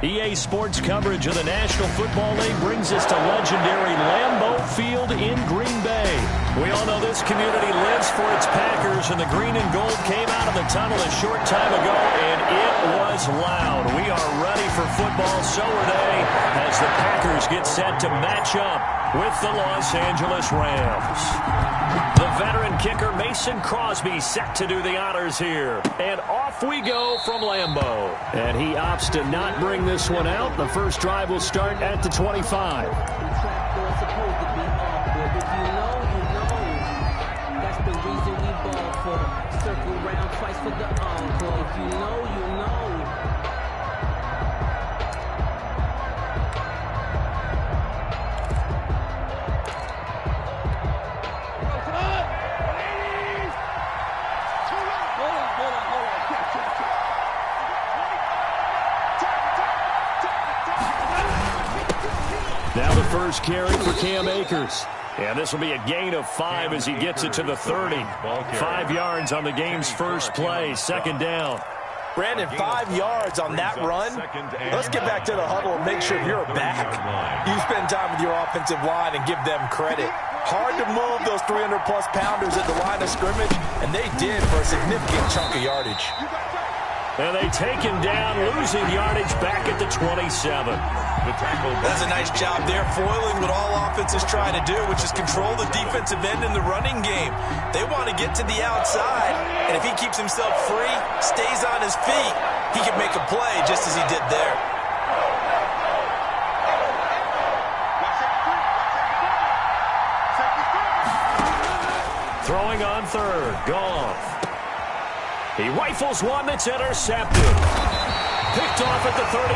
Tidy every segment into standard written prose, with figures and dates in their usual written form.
EA Sports coverage of the National Football League brings us to legendary Lambeau Field in Green Bay. We all know this community lives for its Packers, and the green and gold came out of the tunnel a short time ago, and it was loud. We are ready for football, so are they, as the Packers get set to match up with the Los Angeles Rams. The veteran kicker Mason Crosby set to do the honors here. And off we go from Lambeau. And he opts to not bring this one out. The first drive will start at the 25. Now the first carry for Cam Akers. And this will be a gain of 5 as he gets it to the 30. 5 yards on the game's first play, second down. Brandon, 5 yards on that run. Let's get back to the huddle and make sure you're back. You spend time with your offensive line and give them credit. Hard to move those 300-plus pounders at the line of scrimmage, and they did for a significant chunk of yardage. And they take him down, losing yardage back at the 27. That's a nice job there, foiling what all offenses try to do, which is control the defensive end in the running game. They want to get to the outside, and if he keeps himself free, stays on his feet, he can make a play just as he did there. Throwing on third, Goff. He rifles one that's intercepted. Picked off at the 38,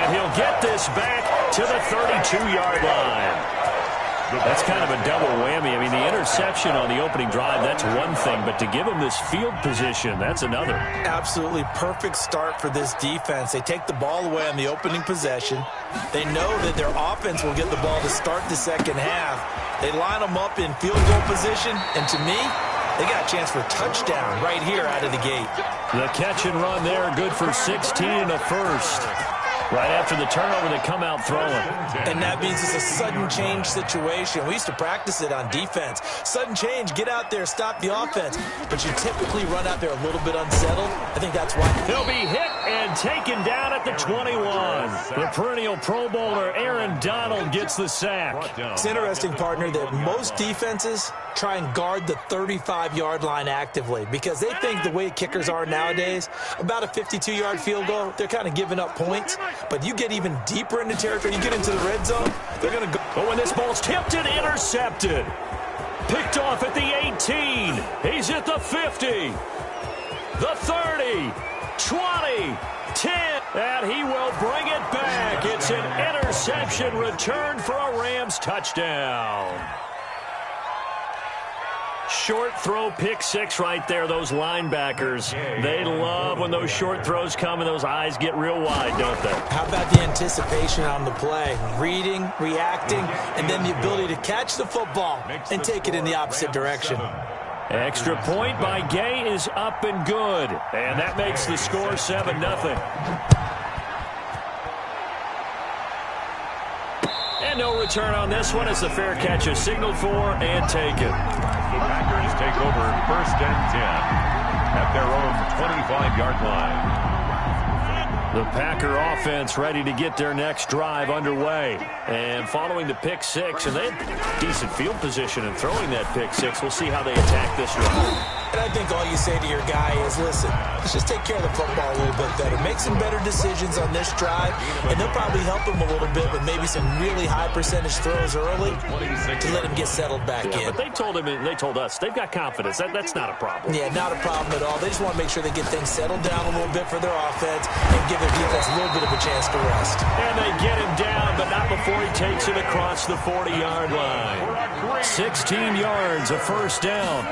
and he'll get this back to the 32-yard line. That's kind of a double whammy. I mean, the interception on the opening drive, that's one thing, but to give him this field position, that's another. Absolutely perfect start for this defense. They take the ball away on the opening possession. They know that their offense will get the ball to start the second half. They line them up in field goal position, and to me, they got a chance for a touchdown right here out of the gate. The catch and run there, good for 16 and a first. Right after the turnover, they come out throwing. And that means it's a sudden change situation. We used to practice it on defense. Sudden change, get out there, stop the offense. But you typically run out there a little bit unsettled. I think that's why. He'll be hit and taken down at the 21. The perennial Pro Bowler Aaron Donald gets the sack. It's interesting, partner, that most defenses try and guard the 35-yard line actively because they think the way kickers are nowadays, about a 52-yard field goal, they're kind of giving up points. But you get even deeper into territory, you get into the red zone, they're going to go. But when this ball's tipped and intercepted, picked off at the 18. He's at the 50, the 30, 20, 10, and he will bring it back. It's an interception return for a Rams touchdown. Short throw, pick six right there, those linebackers. They love when those short throws come and those eyes get real wide, don't they? How about the anticipation on the play? Reading, reacting, and then the ability to catch the football and take it in the opposite direction. Extra point by Gay is up and good. And that makes the score 7-0. And no return on this one as the fair catch is signaled for and taken. The Packers take over 1st and 10 at their own 25-yard line. The Packer offense ready to get their next drive underway. And following the pick six, and they had decent field position in throwing that pick six. We'll see how they attack this drive. And I think all you say to your guy is, listen, let's just take care of the football a little bit better. Make some better decisions on this drive, and they'll probably help him a little bit with maybe some really high percentage throws early to let him get settled back in. But they told us, they've got confidence. That's not a problem. Yeah, not a problem at all. They just want to make sure they get things settled down a little bit for their offense and give their defense a little bit of a chance to rest. And they get him down, but not before he takes it across the 40-yard line. 16 yards, a first down.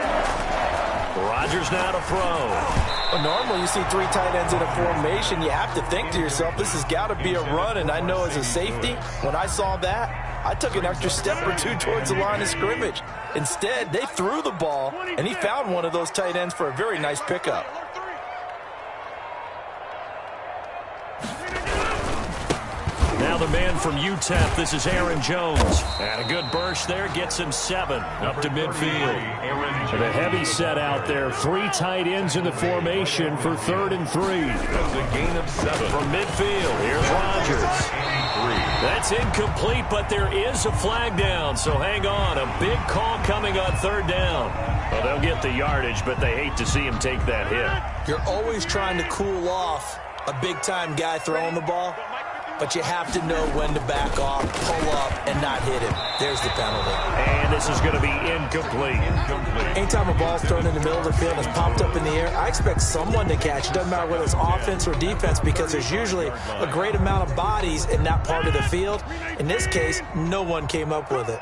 Rodgers now to throw. Well, normally you see 3 tight ends in a formation. You have to think to yourself, this has got to be a run. And I know as a safety, when I saw that, I took an extra step or two towards the line of scrimmage. Instead, they threw the ball, and he found one of those tight ends for a very nice pickup. Now the man from UTEP, this is Aaron Jones. And a good burst there, gets him 7 up to midfield. The heavy set out there, 3 tight ends in the formation for 3rd and 3. That's a gain of 7. From midfield, here's Rodgers. That's incomplete, but there is a flag down, so hang on. A big call coming on 3rd down. Well, they'll get the yardage, but they hate to see him take that hit. You're always trying to cool off a big-time guy throwing the ball, but you have to know when to back off, pull up, and not hit him. There's the penalty. And this is going to be incomplete. Anytime a ball's thrown in the middle of the field and is popped up in the air, I expect someone to catch. It doesn't matter whether it's offense or defense, because there's usually a great amount of bodies in that part of the field. In this case, no one came up with it.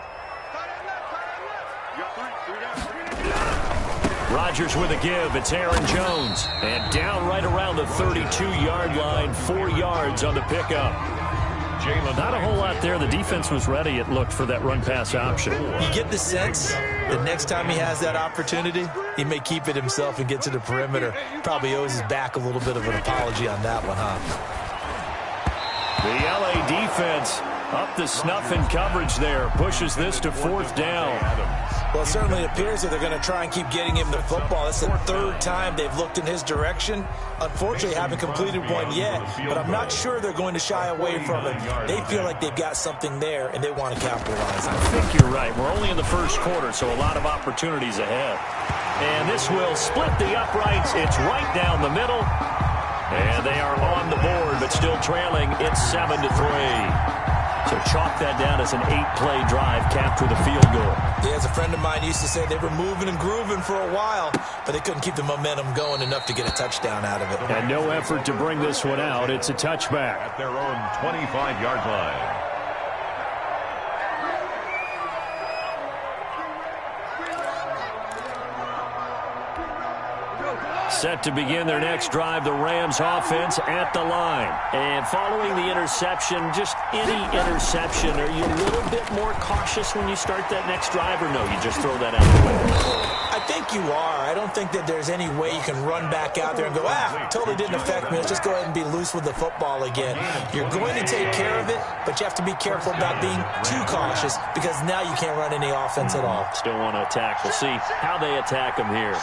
Rodgers with a give. It's Aaron Jones. And down right around the 32-yard line, 4 yards on the pickup. Not a whole lot there. The defense was ready, it looked, for that run-pass option. You get the sense that next time he has that opportunity, he may keep it himself and get to the perimeter. Probably owes his back a little bit of an apology on that one, huh? The LA defense up the snuff in coverage there. Pushes this to 4th down. Well, it certainly appears that they're going to try and keep getting him the football. That's the 3rd time they've looked in his direction. Unfortunately, haven't completed one yet, but I'm not sure they're going to shy away from it. They feel like they've got something there, and they want to capitalize on it. I think you're right. We're only in the 1st quarter, so a lot of opportunities ahead. And this will split the uprights. It's right down the middle. And they are on the board, but still trailing. It's 7-3. So chalk that down as an 8-play drive, capped with a field goal. Yeah, as a friend of mine used to say, they were moving and grooving for a while, but they couldn't keep the momentum going enough to get a touchdown out of it. And no effort to bring this one out. It's a touchback. At their own 25-yard line. Set to begin their next drive, the Rams offense at the line. And following the interception, just any interception, are you a little bit more cautious when you start that next drive, or no, you just throw that out the window? I think you are. I don't think that there's any way you can run back out there and go, totally didn't affect me. Let's just go ahead and be loose with the football again. You're going to take care of it, but you have to be careful about being too cautious, because now you can't run any offense at all. Still want to attack. We'll see how they attack them here.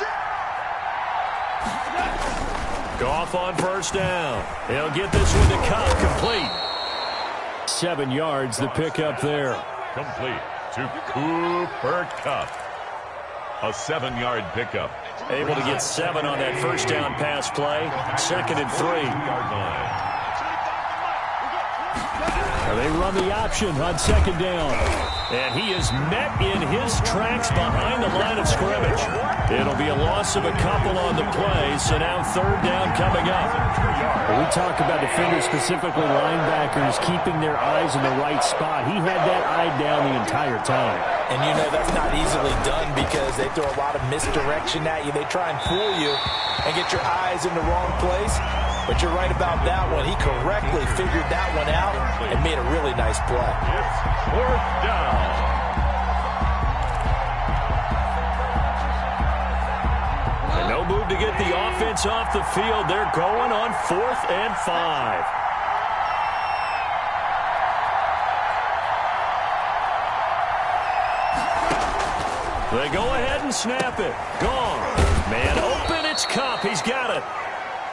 Goff on 1st down. He'll get this one to Cup, complete. 7 yards, the pickup there. Complete to Cooper Kupp. A 7-yard pickup. Able to get 7 on that 1st down pass play. 2nd and 3. They run the option on 2nd down. And he is met in his tracks behind the line of scrimmage. It'll be a loss of a couple on the play, so now 3rd down coming up. We talk about defenders, specifically linebackers, keeping their eyes in the right spot. He had that eye down the entire time. And you know that's not easily done, because they throw a lot of misdirection at you. They try and fool you and get your eyes in the wrong place. But you're right about that one. He correctly figured that one out and made a really nice play. It's 4th down. And no move to get the offense off the field. They're going on 4th and 5. They go ahead and snap it. Gone. Man open, it's Kupp. He's got it.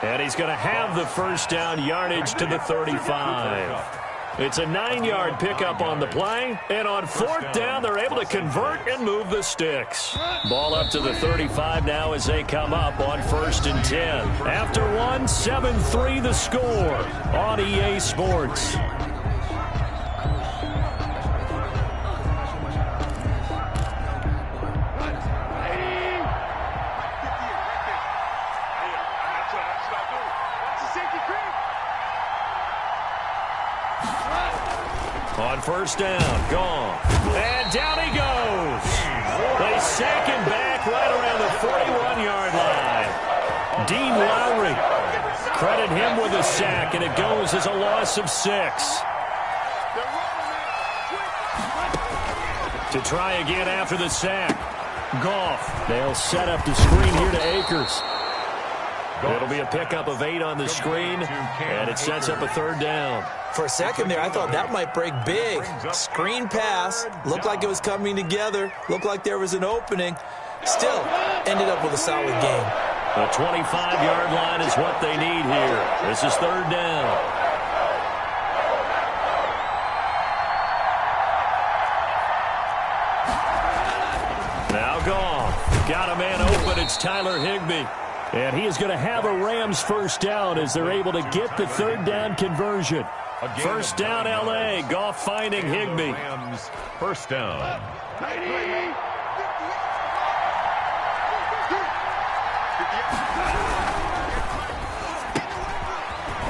And he's going to have the 1st down, yardage to the 35. It's a 9-yard pickup on the play. And on 4th down, they're able to convert and move the sticks. Ball up to the 35 now as they come up on 1st and 10. After one, 7-3 the score on EA Sports. On 1st down, gone. And down he goes. They sack him back right around the 41-yard line. Dean Lowry, credit him with a sack, and it goes as a loss of 6. To try again after the sack. Goff. They'll set up the screen here to Akers. It'll be a pickup of 8 on the screen, and it sets up a 3rd down. For a second there, I thought that might break big. Screen pass, looked like it was coming together, looked like there was an opening. Still, ended up with a solid gain. The 25-yard line is what they need here. This is 3rd down. Now Goff. Got a man open. It's Tyler Higbee. And he is going to have a Rams 1st down as they're able to get the 3rd down conversion. 1st down, L.A. Goff finding Higbee. Rams 1st down.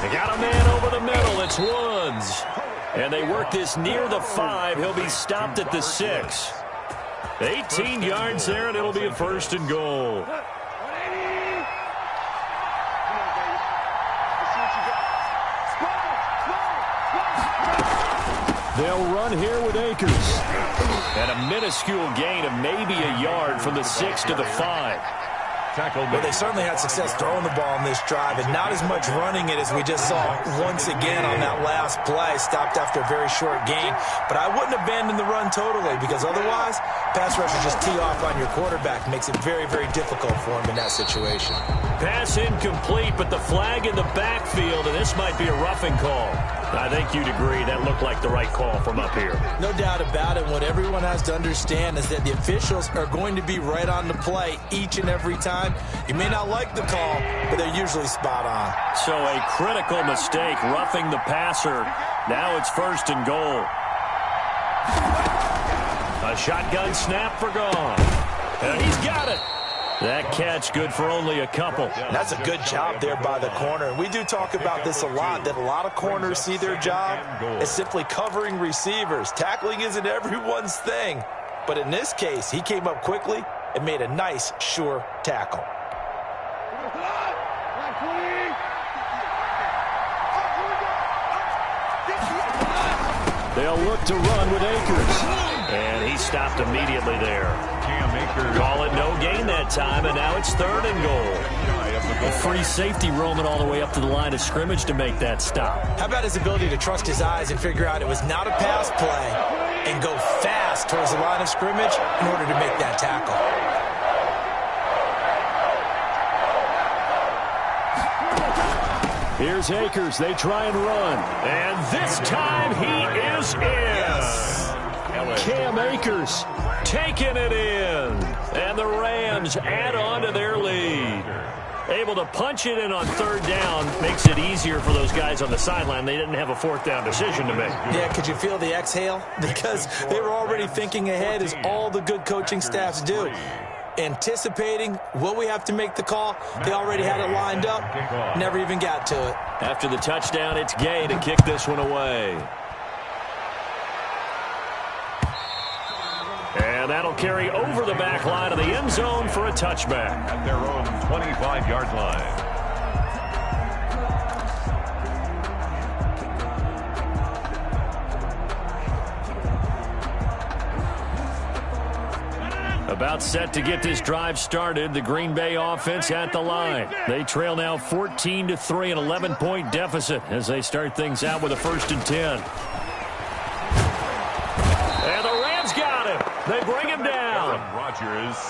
They got a man over the middle. It's Woods. And they work this near the 5. He'll be stopped at the 6. 18 yards there, and it'll be a 1st and goal. They'll run here with Akers. And a minuscule gain of maybe a yard from the 6 to the 5. Well, they certainly had success throwing the ball on this drive, and not as much running it as we just saw once again on that last play. Stopped after a very short gain. But I wouldn't abandon the run totally, because otherwise, pass rushers just tee off on your quarterback. Makes it very, very difficult for him in that situation. Pass incomplete, but the flag in the backfield, and this might be a roughing call. I think you'd agree that looked like the right call from up here. No doubt about it. What everyone has to understand is that the officials are going to be right on the play each and every time. You may not like the call, but they're usually spot on. So a critical mistake, roughing the passer. Now it's 1st and goal. A shotgun snap for Goff. And he's got it. That catch good for only a couple. That's a good job there by the corner. We do talk about this a lot, that a lot of corners see their job as simply covering receivers. Tackling isn't everyone's thing. But in this case, he came up quickly and made a nice, sure tackle. They'll look to run with Akers. And he stopped immediately there. Call it no gain that time, and now it's 3rd and goal. A free safety roaming all the way up to the line of scrimmage to make that stop. How about his ability to trust his eyes and figure out it was not a pass play and go fast towards the line of scrimmage in order to make that tackle? Here's Akers. They try and run. And this time he is in. Yes. Cam Akers taking it in. And the Rams add on to their lead. Able to punch it in on 3rd down makes it easier for those guys on the sideline. They didn't have a 4th down decision to make. Yeah, could you feel the exhale? Because they were already thinking ahead, as all the good coaching staffs do. Anticipating what we have to make the call. They already had it lined up. Never even got to it. After the touchdown, it's Gay to kick this one away. And that'll carry over the back line of the end zone for a touchback. At their own 25-yard line. About set to get this drive started. The Green Bay offense at the line. They trail now 14-3, an 11-point deficit as they start things out with a 1st and 10. And the Rams got him. They bring him down.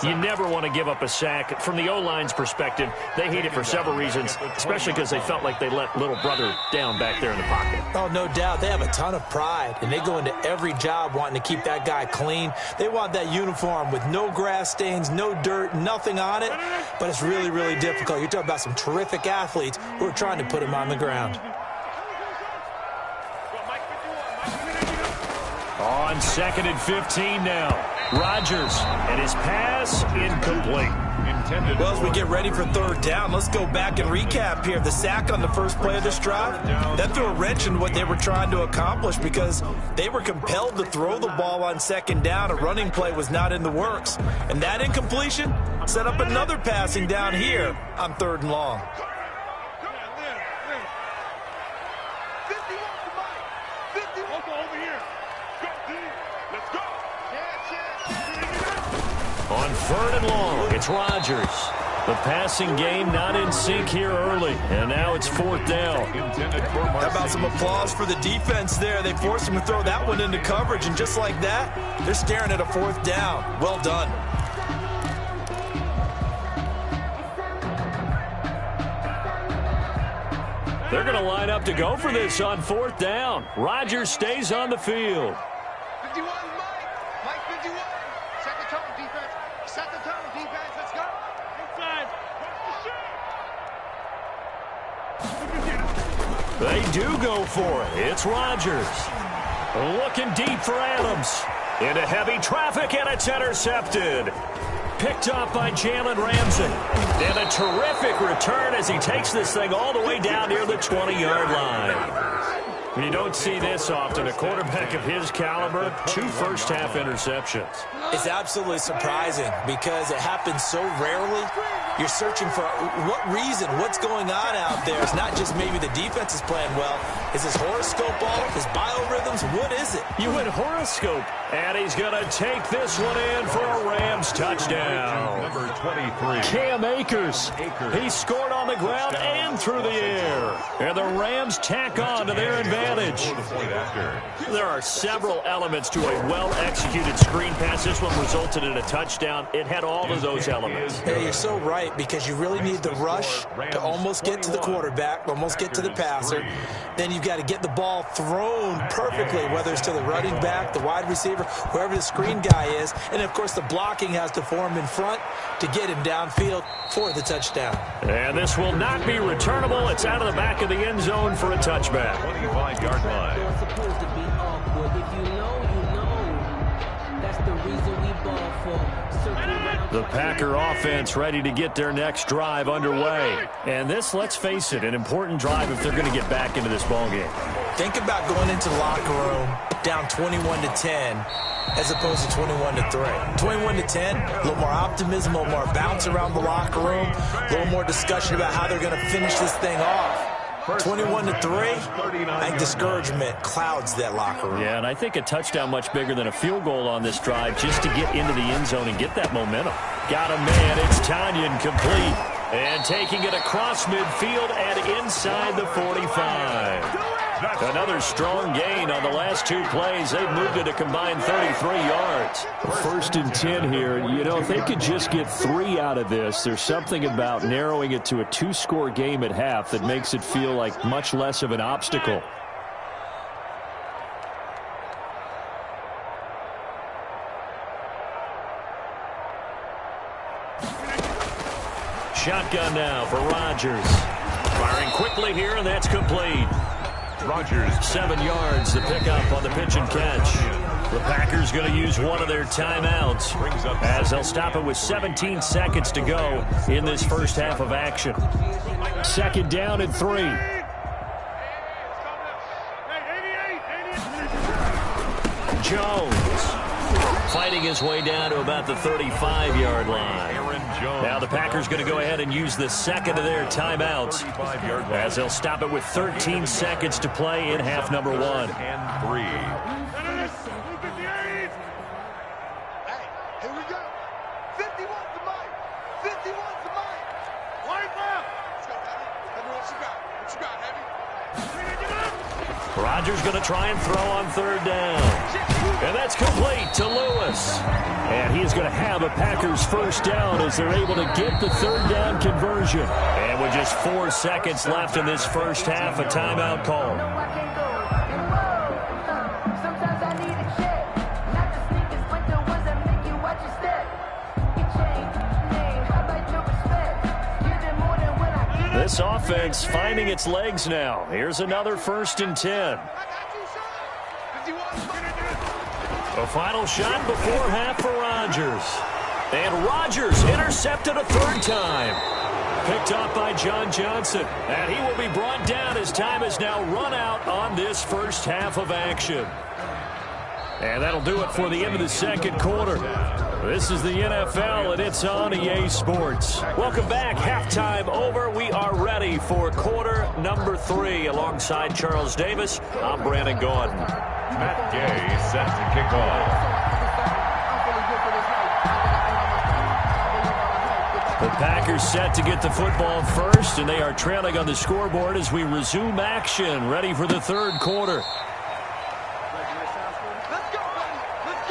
You never want to give up a sack. From the O-line's perspective, they hate it for several reasons, especially because they felt like they let little brother down back there in the pocket. Oh, no doubt. They have a ton of pride, and they go into every job wanting to keep that guy clean. They want that uniform with no grass stains, no dirt, nothing on it, but it's really, really difficult. You're talking about some terrific athletes who are trying to put him on the ground. On 2nd and 15 now. Rodgers, and his pass incomplete. Well, as we get ready for 3rd down, let's go back and recap here. The sack on the first play of this drive, that threw a wrench in what they were trying to accomplish because they were compelled to throw the ball on 2nd down. A running play was not in the works. And that incompletion set up another passing down here on 3rd and long. On 3rd and long, it's Rodgers. The passing game not in sync here early, and now it's 4th down. How about some applause for the defense there? They forced him to throw that one into coverage, and just like that, they're staring at a 4th down. Well done. They're going to line up to go for this on 4th down. Rodgers stays on the field. 51, Mike 51. Set the tone, defense. Set the tone, defense. Let's go. Inside. They do go for it. It's Rodgers. Looking deep for Adams. Into heavy traffic, and it's intercepted. Picked off by Jalen Ramsey. And a terrific return as he takes this thing all the way down near the 20-yard line. You don't see this often. A quarterback of his caliber, 2 first-half interceptions. It's absolutely surprising because it happens so rarely. You're searching for what reason, what's going on out there. It's not just maybe the defense is playing well. Is his horoscope off? His biorhythms? What is it? You went horoscope. And he's going to take this one in for a Rams touchdown. Number 23. Cam Akers. He scored on the ground and through the air. And the Rams tack on to their advantage. There are several elements to a well-executed screen pass. This one resulted in a touchdown. It had all of those elements. Hey, you're so right, because you really need the rush to almost get to the quarterback, almost get to the passer. Then you've got to get the ball thrown perfectly, whether it's to the running back, the wide receiver, whoever the screen guy is. And, of course, the blocking has to form in front to get him downfield for the touchdown. And this will not be returnable. It's out of the back of the end zone for a touchback. 25-yard line. It's supposed to be awkward. If you know, you know. That's the reason we ball for. The Packer offense ready to get their next drive underway. And this, let's face it, an important drive if they're going to get back into this ballgame. Think about going into the locker room down 21-10 as opposed to 21-3. 21-10, a little more optimism, a little more bounce around the locker room, a little more discussion about how they're going to finish this thing off. 21-3, I think discouragement clouds that locker room. Yeah, and I think a touchdown much bigger than a field goal on this drive just to get into the end zone and get that momentum. Got a man, it's Tanyan complete. And taking it across midfield and inside the 45. Another strong gain on the last 2 plays. They've moved it a combined 33 yards. 1st and 10 here. You know, if they could just get 3 out of this, there's something about narrowing it to a 2-score game at half that makes it feel like much less of an obstacle. Shotgun now for Rodgers. Firing quickly here, and that's complete. Rodgers. 7 yards to pick up on the pitch and catch. The Packers going to use one of their timeouts as they'll stop it with 17 seconds to go in this first half of action. 2nd down and 3. Jones fighting his way down to about the 35-yard line. Now the Packers going to go ahead and use the second of their timeouts as they'll stop it with 13 seconds to play in half number 1. And 3. Hey, here we go. 51 to Mike. 51 to Mike. Line left. Let's go, Heavy. Heavy, what you got? What you got, Heavy? Rodgers going to try and throw on 3rd down. And that's complete to Lewis. And he is going to have a Packers first down as they're able to get the 3rd down conversion. And with just 4 seconds left in this first half, a timeout call. This offense finding its legs now. Here's another 1st and 10. A final shot before half for Rodgers. And Rodgers intercepted a 3rd time. Picked off by John Johnson. And he will be brought down as time has now run out on this first half of action. And that'll do it for the end of the 2nd quarter. This is the NFL, and it's on EA Sports. Welcome back. Halftime over. We are ready for quarter number 3. Alongside Charles Davis, I'm Brandon Gordon. Matt Gay set to kick off. The Packers set to get the football first, and they are trailing on the scoreboard as we resume action, ready for the third quarter. Let's go, buddy. Let's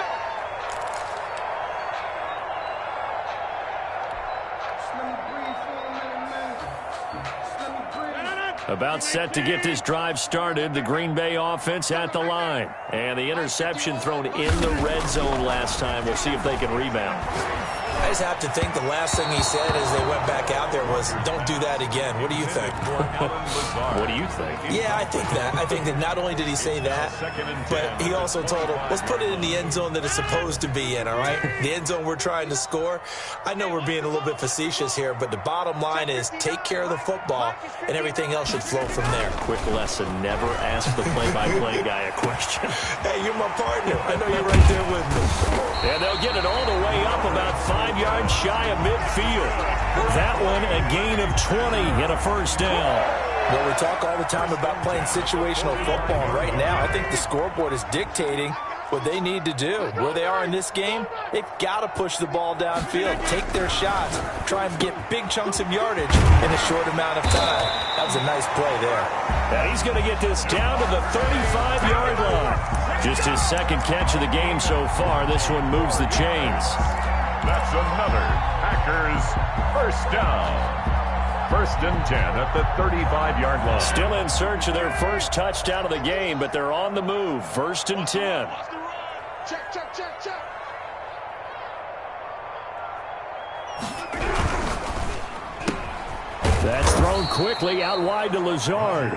go. About set to get this drive started, the Green Bay offense at the line. And the interception thrown in the red zone last time. We'll see if they can rebound. I just have to think the last thing he said as they went back out there was, don't do that again. What do you think? What do you think? Yeah, I think that. I think that not only did he say that, but he also told him, let's put it in the end zone that it's supposed to be in, all right? The end zone we're trying to score. I know we're being a little bit facetious here, but the bottom line is take care of the football, and everything else should flow from there. Quick lesson, never ask the play-by-play guy a question. Hey, you're my partner. I know you're right there with me. And they'll get it all the way up about 5 yards shy of midfield. That one a gain of 20 and a first down. Well, we talk all the time about playing situational football. And right now, I think the scoreboard is dictating what they need to do. Where they are in this game, they've got to push the ball downfield, take their shots, try and get big chunks of yardage in a short amount of time. That was a nice play there. And he's going to get this down to the 35-yard line. Just his second catch of the game so far. This one moves the chains. That's another Packers first down. First and 10 at the 35-yard line. Still in search of their first touchdown of the game, but they're on the move. First and 10. Check, check, check, check. That's thrown quickly out wide to Lazard.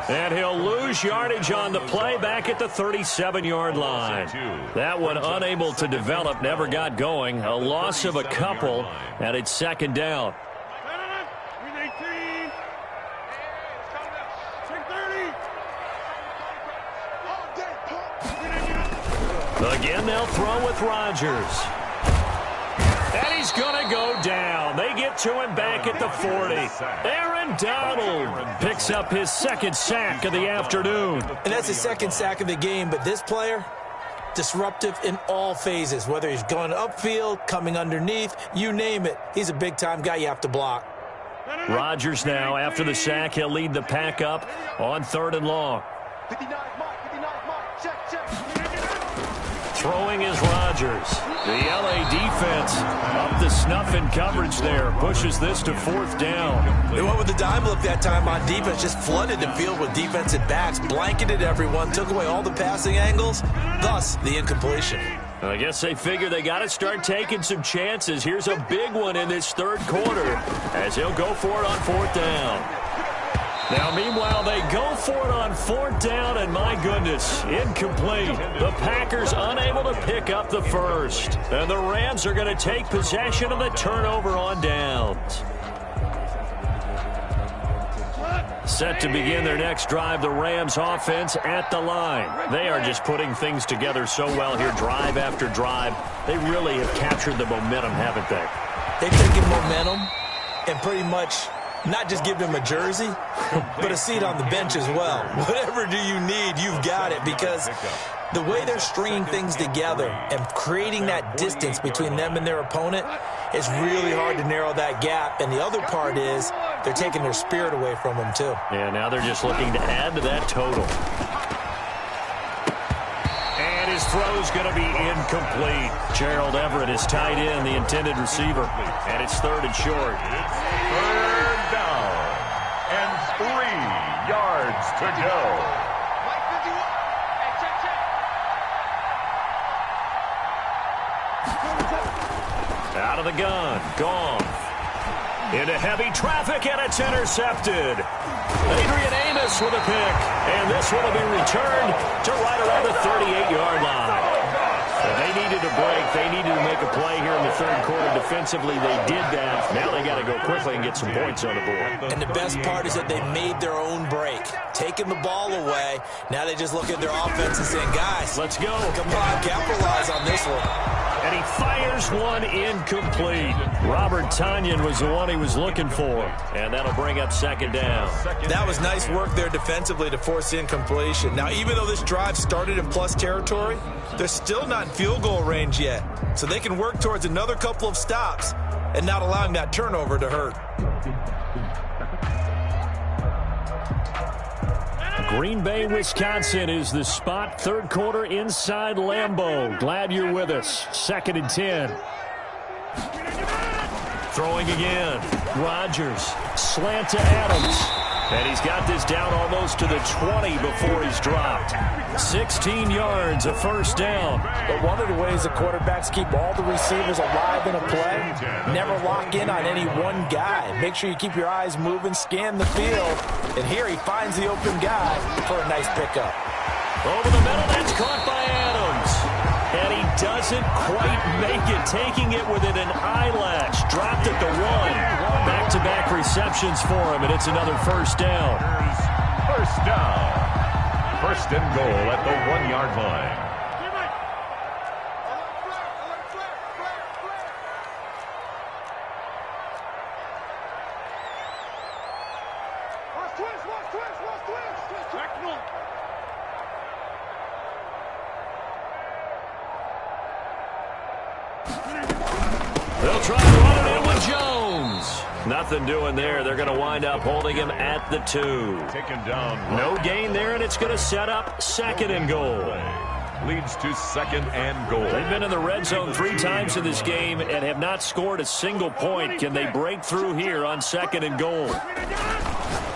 And he'll lose yardage on the play back at the 37-yard line. That one unable to develop, never got going. A loss of a couple, and it's second down. Again, they'll throw with Rodgers. And he's going to go down. They get to him back at the 40. Aaron Donald picks up his second sack of the afternoon. And that's his second sack of the game, but this player, disruptive in all phases, whether he's going upfield, coming underneath, you name it. He's a big-time guy you have to block. Rodgers now, after the sack, he'll lead the pack up on 3rd and long. 59 Mike, check, check. Throwing is Rodgers. The LA defense up the snuff in coverage there. Pushes this to 4th down. They went with the dime look that time on defense. Just flooded the field with defensive backs. Blanketed everyone. Took away all the passing angles. Thus, the incompletion. I guess they figure they got to start taking some chances. Here's a big one in this third quarter as he'll go for it on 4th down. Now, meanwhile, they go for it on 4th down, and my goodness, incomplete. The Packers unable to pick up the first. And the Rams are going to take possession of the turnover on downs. Set to begin their next drive, the Rams offense at the line. They are just putting things together so well here, drive after drive. They really have captured the momentum, haven't they? They've taken momentum and pretty much not just give him a jersey, but a seat on the bench as well. Whatever do you need, you've got it, because the way they're stringing things together and creating that distance between them and their opponent, it's really hard to narrow that gap. And the other part is they're taking their spirit away from them, too. Yeah, now they're just looking to add to that total. And his throw's going to be incomplete. Gerald Everett is tied in, the intended receiver. And it's 3rd and short. 3rd down and 3 yards to go. Mike 51. Hey, check, check. Out of the gun, gone. Into heavy traffic, and it's intercepted. Adrian Amos with a pick, and this one will be returned to right around the 38-yard line. And they needed a break. They needed to make a play here in the third quarter. Defensively, they did that. Now they got to go quickly and get some points on the board. And the best part is that they made their own break, taking the ball away. Now they just look at their offense and saying, guys, let's go. Come on, capitalize on this one. And he fires one incomplete. Robert Tonyan was the one he was looking for. And that'll bring up 2nd down. That was nice work there defensively to force incompletion. Now, even though this drive started in plus territory, they're still not in field goal range yet. So they can work towards another couple of stops. and not allowing that turnover to hurt. Green Bay, Wisconsin is the spot. Third quarter inside Lambeau. Glad you're with us. 2nd and 10. Throwing again. Rodgers. Slant to Adams. And he's got this down almost to the 20 before he's dropped. 16 yards, a first down. But one of the ways the quarterbacks keep all the receivers alive in a play, never lock in on any one guy. Make sure you keep your eyes moving, scan the field. And here he finds the open guy for a nice pickup. Over the middle, that's caught by Adams. And he doesn't quite make it, taking it within an eyelash. Dropped at the 1. Back-to-back receptions for him, and it's another first down. First down. First and goal at the 1-yard line. They'll try to run it in with Jones. Nothing doing there. They're going to wind up holding him at the 2. Taken down. No gain there, and it's going to set up 2nd and goal. Leads to 2nd and goal. They've been in the red zone 3 times in this game and have not scored a single point. Can they break through here on 2nd and goal?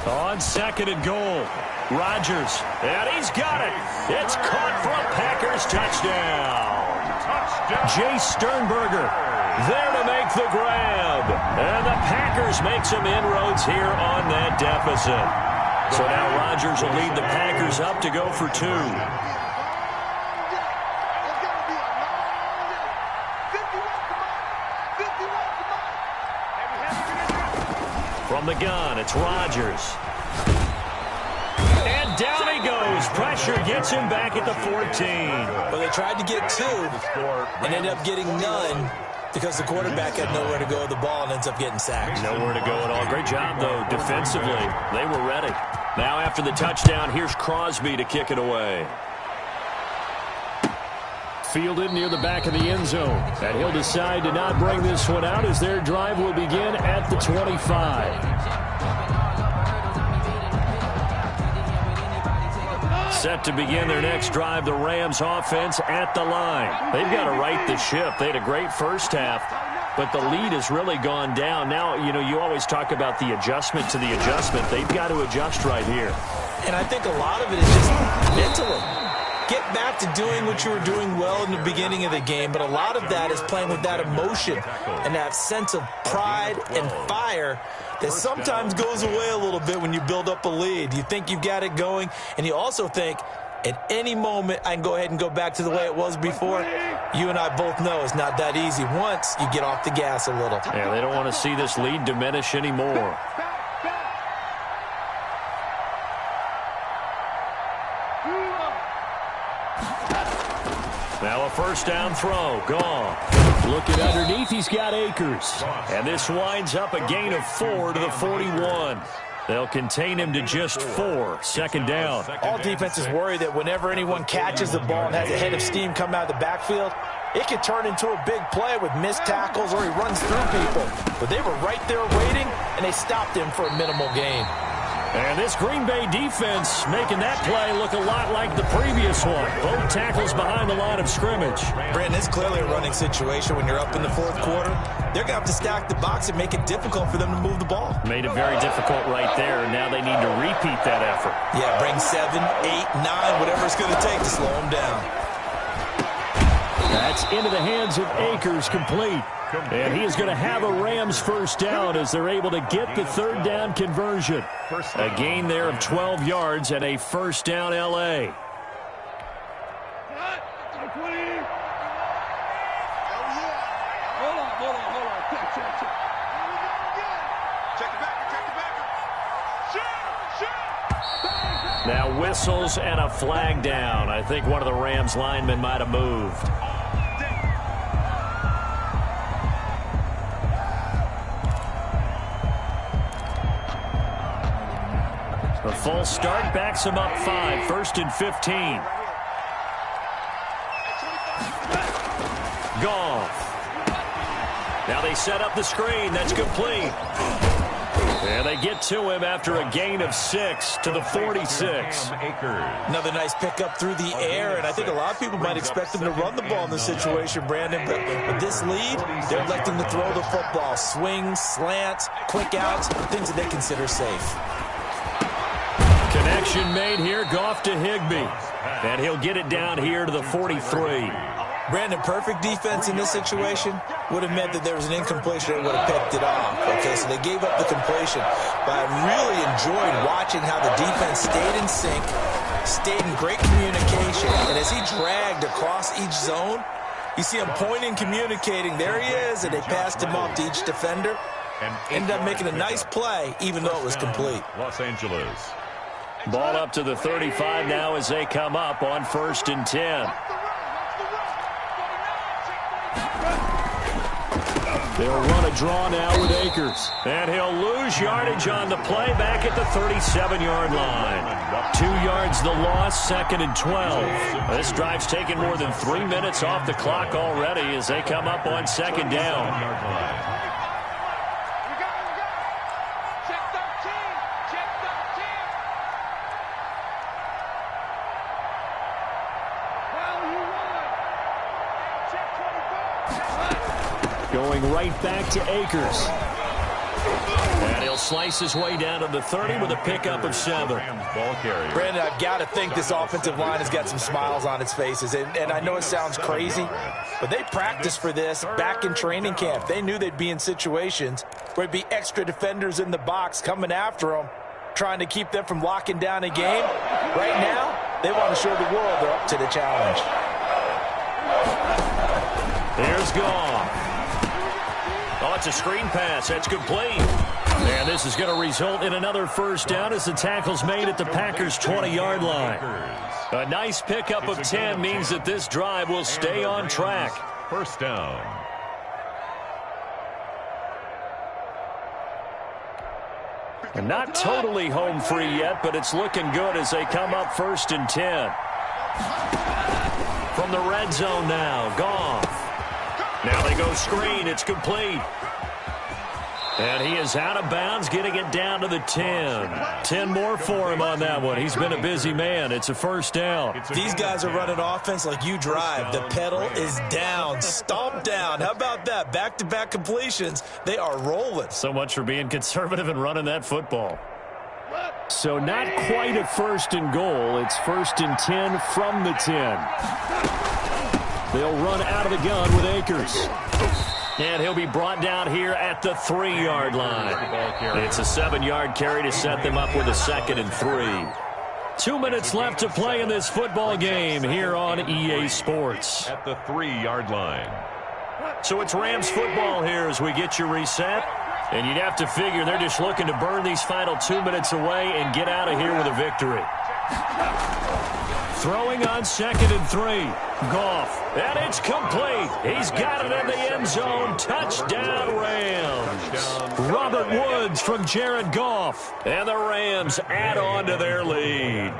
On 2nd and goal, Rodgers, and he's got it. It's caught for a Packers touchdown. Jay Sternberger there to make the grab. And the Packers make some inroads here on that deficit. So now Rodgers will lead the Packers up to go for 2. From the gun, it's Rodgers. And down he goes. Pressure gets him back at the 14. Well, they tried to get 2 and ended up getting none because the quarterback had nowhere to go with the ball and ends up getting sacked. Nowhere to go at all. Great job, though, defensively. They were ready. Now after the touchdown, here's Crosby to kick it away. Fielded near the back of the end zone. And he'll decide to not bring this one out as their drive will begin at the 25. Set to begin their next drive, the Rams offense at the line. They've got to right the ship. They had a great first half, but the lead has really gone down. Now, you always talk about the adjustment to the adjustment. They've got to adjust right here. And I think a lot of it is just mentally. Get back to doing what you were doing well in the beginning of the game, but a lot of that is playing with that emotion and that sense of pride and fire that sometimes goes away a little bit when you build up a lead. You think you've got it going, and you also think at any moment I can go ahead and go back to the way it was before. You and I both know it's not that easy once you get off the gas a little. Yeah, they don't want to see this lead diminish anymore. Now a first down throw. Gone. Looking underneath, he's got Akers. And this winds up a gain of 4 to the 41. They'll contain him to just 4. Second down. All defenses worry that whenever anyone catches the ball and has a head of steam come out of the backfield, it could turn into a big play with missed tackles or he runs through people. But they were right there waiting, and they stopped him for a minimal gain. And this Green Bay defense making that play look a lot like the previous one. Both tackles behind the line of scrimmage. Brandon, it's clearly a running situation when you're up in the 4th quarter. They're going to have to stack the box and make it difficult for them to move the ball. Made it very difficult right there. Now they need to repeat that effort. Yeah, bring 7, 8, 9, whatever it's going to take to slow them down. That's into the hands of Akers, complete. And he is going to have a Rams first down as they're able to get the 3rd down conversion. A gain there of 12 yards and a first down L.A. Now whistles and a flag down. I think one of the Rams linemen might have moved. The false start backs him up 5. 1st and 15. Goff. Now they set up the screen. That's complete. And they get to him after a gain of 6 to the 46. Another nice pickup through the air, and I think a lot of people might expect them to run the ball in this situation, Brandon. But with this lead, they're electing to throw the football. Swings, slants, quick outs, things that they consider safe. Connection made here. Goff to Higbee. And he'll get it down here to the 43. Brandon, perfect defense in this situation would have meant that there was an incompletion and would have picked it off. Okay, so they gave up the completion. But I really enjoyed watching how the defense stayed in sync, stayed in great communication. And as he dragged across each zone, you see him pointing, communicating. There he is, and they passed him off to each defender. Ended up making a nice play, even though it was complete. Los Angeles. Ball up to the 35 now as they come up on 1st and 10. They'll run a draw now with Akers. And he'll lose yardage on the play back at the 37-yard line. 2 yards the loss, 2nd and 12. This drive's taken more than 3 minutes off the clock already as they come up on 2nd down. Going right back to Akers. And he'll slice his way down to the 30 with a pickup of 7. Brandon, I've got to think this offensive line has got some smiles on its faces. And I know it sounds crazy, but they practiced for this back in training camp. They knew they'd be in situations where there'd be extra defenders in the box coming after them, trying to keep them from locking down a game. Right now, they want to show the world they're up to the challenge. Here's Goff. Oh, it's a screen pass. That's complete. And this is going to result in another 1st down as the tackle's made at the Packers' 20-yard line. A nice pickup of 10 means that this drive will stay on track. 1st down. And not totally home free yet, but it's looking good as they come up 1st and 10. From the red zone now, Goff. Now they go screen. It's complete. And he is out of bounds, getting it down to the 10. 10 more for him on that one. He's been a busy man. It's a 1st down. These guys are running offense like you drive. The pedal is down, stomped down. How about that? Back-to-back completions. They are rolling. So much for being conservative and running that football. So not quite a 1st and goal. It's 1st and 10 from the 10. They'll run out of the gun with Akers. And he'll be brought down here at the 3-yard line. It's a 7-yard carry to set them up with a 2nd and 3. 2 minutes left to play in this football game here on EA Sports. At the 3-yard line. So it's Rams football here as we get you reset. And you'd have to figure they're just looking to burn these final 2 minutes away and get out of here with a victory. Throwing on 2nd and 3. Goff. And it's complete. He's got it in the end zone. Touchdown, Rams. Robert Woods from Jared Goff. And the Rams add on to their lead.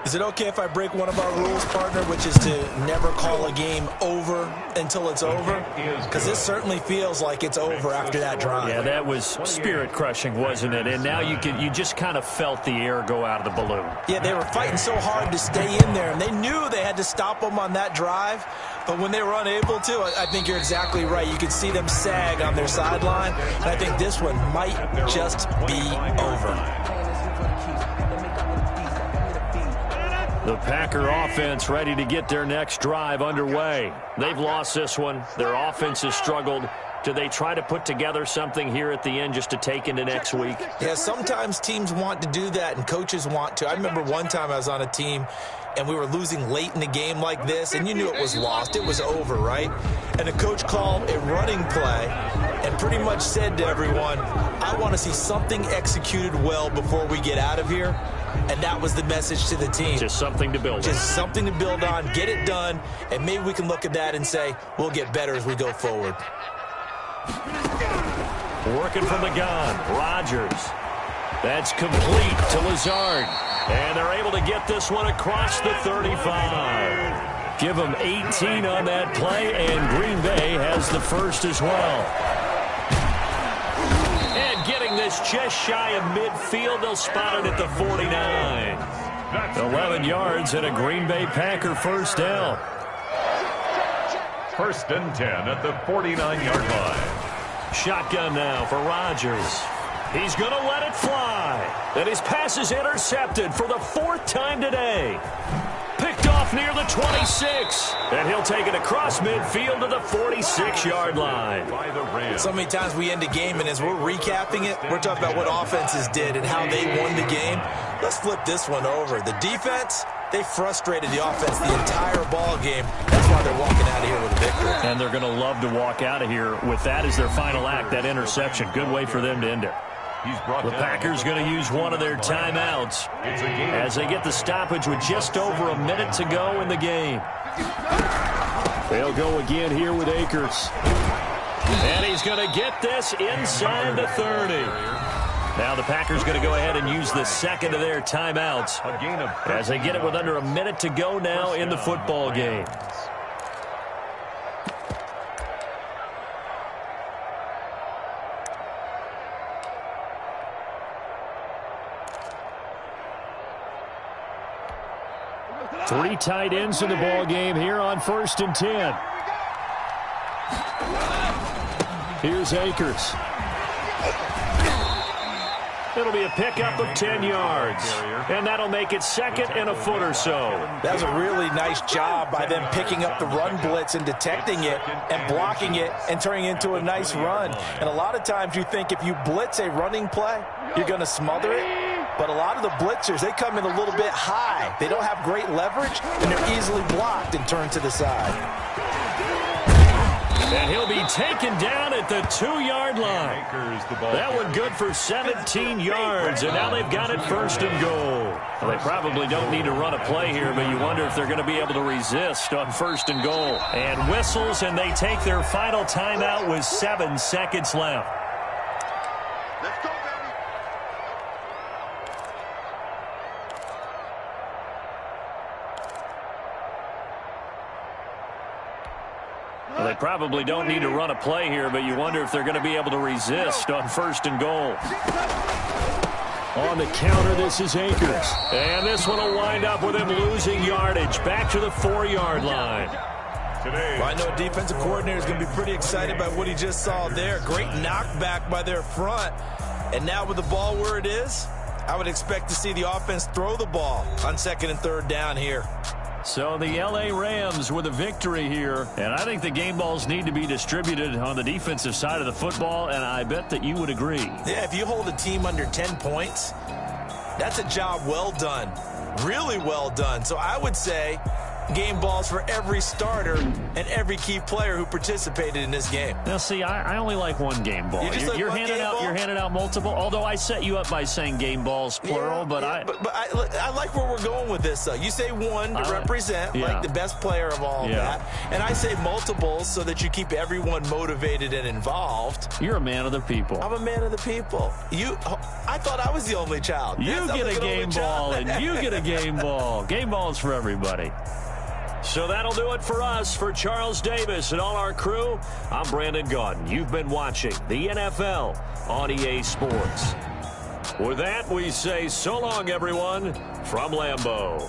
Is it okay if I break one of our rules, partner, which is to never call a game over until it's over? Because this certainly feels like it's over after that drive. Yeah, that was spirit-crushing, wasn't it? And now you just kind of felt the air go out of the balloon. Yeah, they were fighting so hard to stay in there, and they knew they had to stop them on that drive. But when they were unable to, I think you're exactly right. You could see them sag on their sideline, and I think this one might just be over. The Packer offense ready to get their next drive underway. They've lost this one. Their offense has struggled. Do they try to put together something here at the end just to take into next week? Yeah, sometimes teams want to do that and coaches want to. I remember one time I was on a team and we were losing late in the game like this, and you knew it was lost. It was over, right? And the coach called a running play and pretty much said to everyone, I want to see something executed well before we get out of here. And that was the message to the team. Just something to build on. Just something to build on, get it done, and maybe we can look at that and say, we'll get better as we go forward. Working from the gun, Rodgers. That's complete to Lazard. And they're able to get this one across the 35. Give them 18 on that play, and Green Bay has the first as well. And getting this just shy of midfield, they'll spot it at the 49. 11 yards and a Green Bay Packer first down. 1st and 10 at the 49-yard line. Shotgun now for Rodgers. He's going to let it fly. And his pass is intercepted for the 4th time today. Picked off near the 26. And he'll take it across midfield to the 46-yard line. So many times we end the game, and as we're recapping it, we're talking about what offenses did and how they won the game. Let's flip this one over. The defense, they frustrated the offense the entire ball game. That's why they're walking out of here with a victory. And they're going to love to walk out of here with that as their final act, that interception. Good way for them to end it. The Packers going to use one of their timeouts as they get the stoppage with just over a minute to go in the game. They'll go again here with Akers. And he's going to get this inside the 30. Now the Packers going to go ahead and use the second of their timeouts as they get it with under a minute to go now in the football game. Three tight ends in the ball game here on 1st and 10. Here's Akers. It'll be a pickup of 10 yards. And that'll make it 2nd and a foot or so. That was a really nice job by them picking up the run blitz and detecting it and blocking it and turning it into a nice run. And a lot of times you think if you blitz a running play, you're going to smother it. But a lot of the blitzers, they come in a little bit high. They don't have great leverage, and they're easily blocked and turned to the side. And he'll be taken down at the 2-yard line. That one good for 17 yards, and now they've got it 1st and goal. Well, they probably don't need to run a play here, but you wonder if they're going to be able to resist on 1st and goal. And whistles, and they take their final timeout with 7 seconds left. Let's go, baby. Well, they probably don't need to run a play here, but you wonder if they're going to be able to resist on 1st and goal. On the counter, this is Akers. And this one will wind up with him losing yardage back to the 4-yard line. Well, I know a defensive coordinator is going to be pretty excited by what he just saw there. Great knockback by their front. And now with the ball where it is, I would expect to see the offense throw the ball on 2nd and 3rd down here. So the L.A. Rams with a victory here. And I think the game balls need to be distributed on the defensive side of the football, and I bet that you would agree. Yeah, if you hold a team under 10 points, that's a job well done. Really well done. So I would say game balls for every starter and every key player who participated in this game. Now, see, I only like one game ball. You're handing out multiple. Although I set you up by saying game balls plural, but I like where we're going with this. Though you say one to represent like the best player of all that, and I say multiples so that you keep everyone motivated and involved. You're a man of the people. I'm a man of the people. I thought I was the only child. You get a game ball, and you get a game ball. Game balls for everybody. So that'll do it for us. For Charles Davis and all our crew, I'm Brandon Gaudin. You've been watching the NFL on EA Sports. With that, we say so long, everyone, from Lambeau.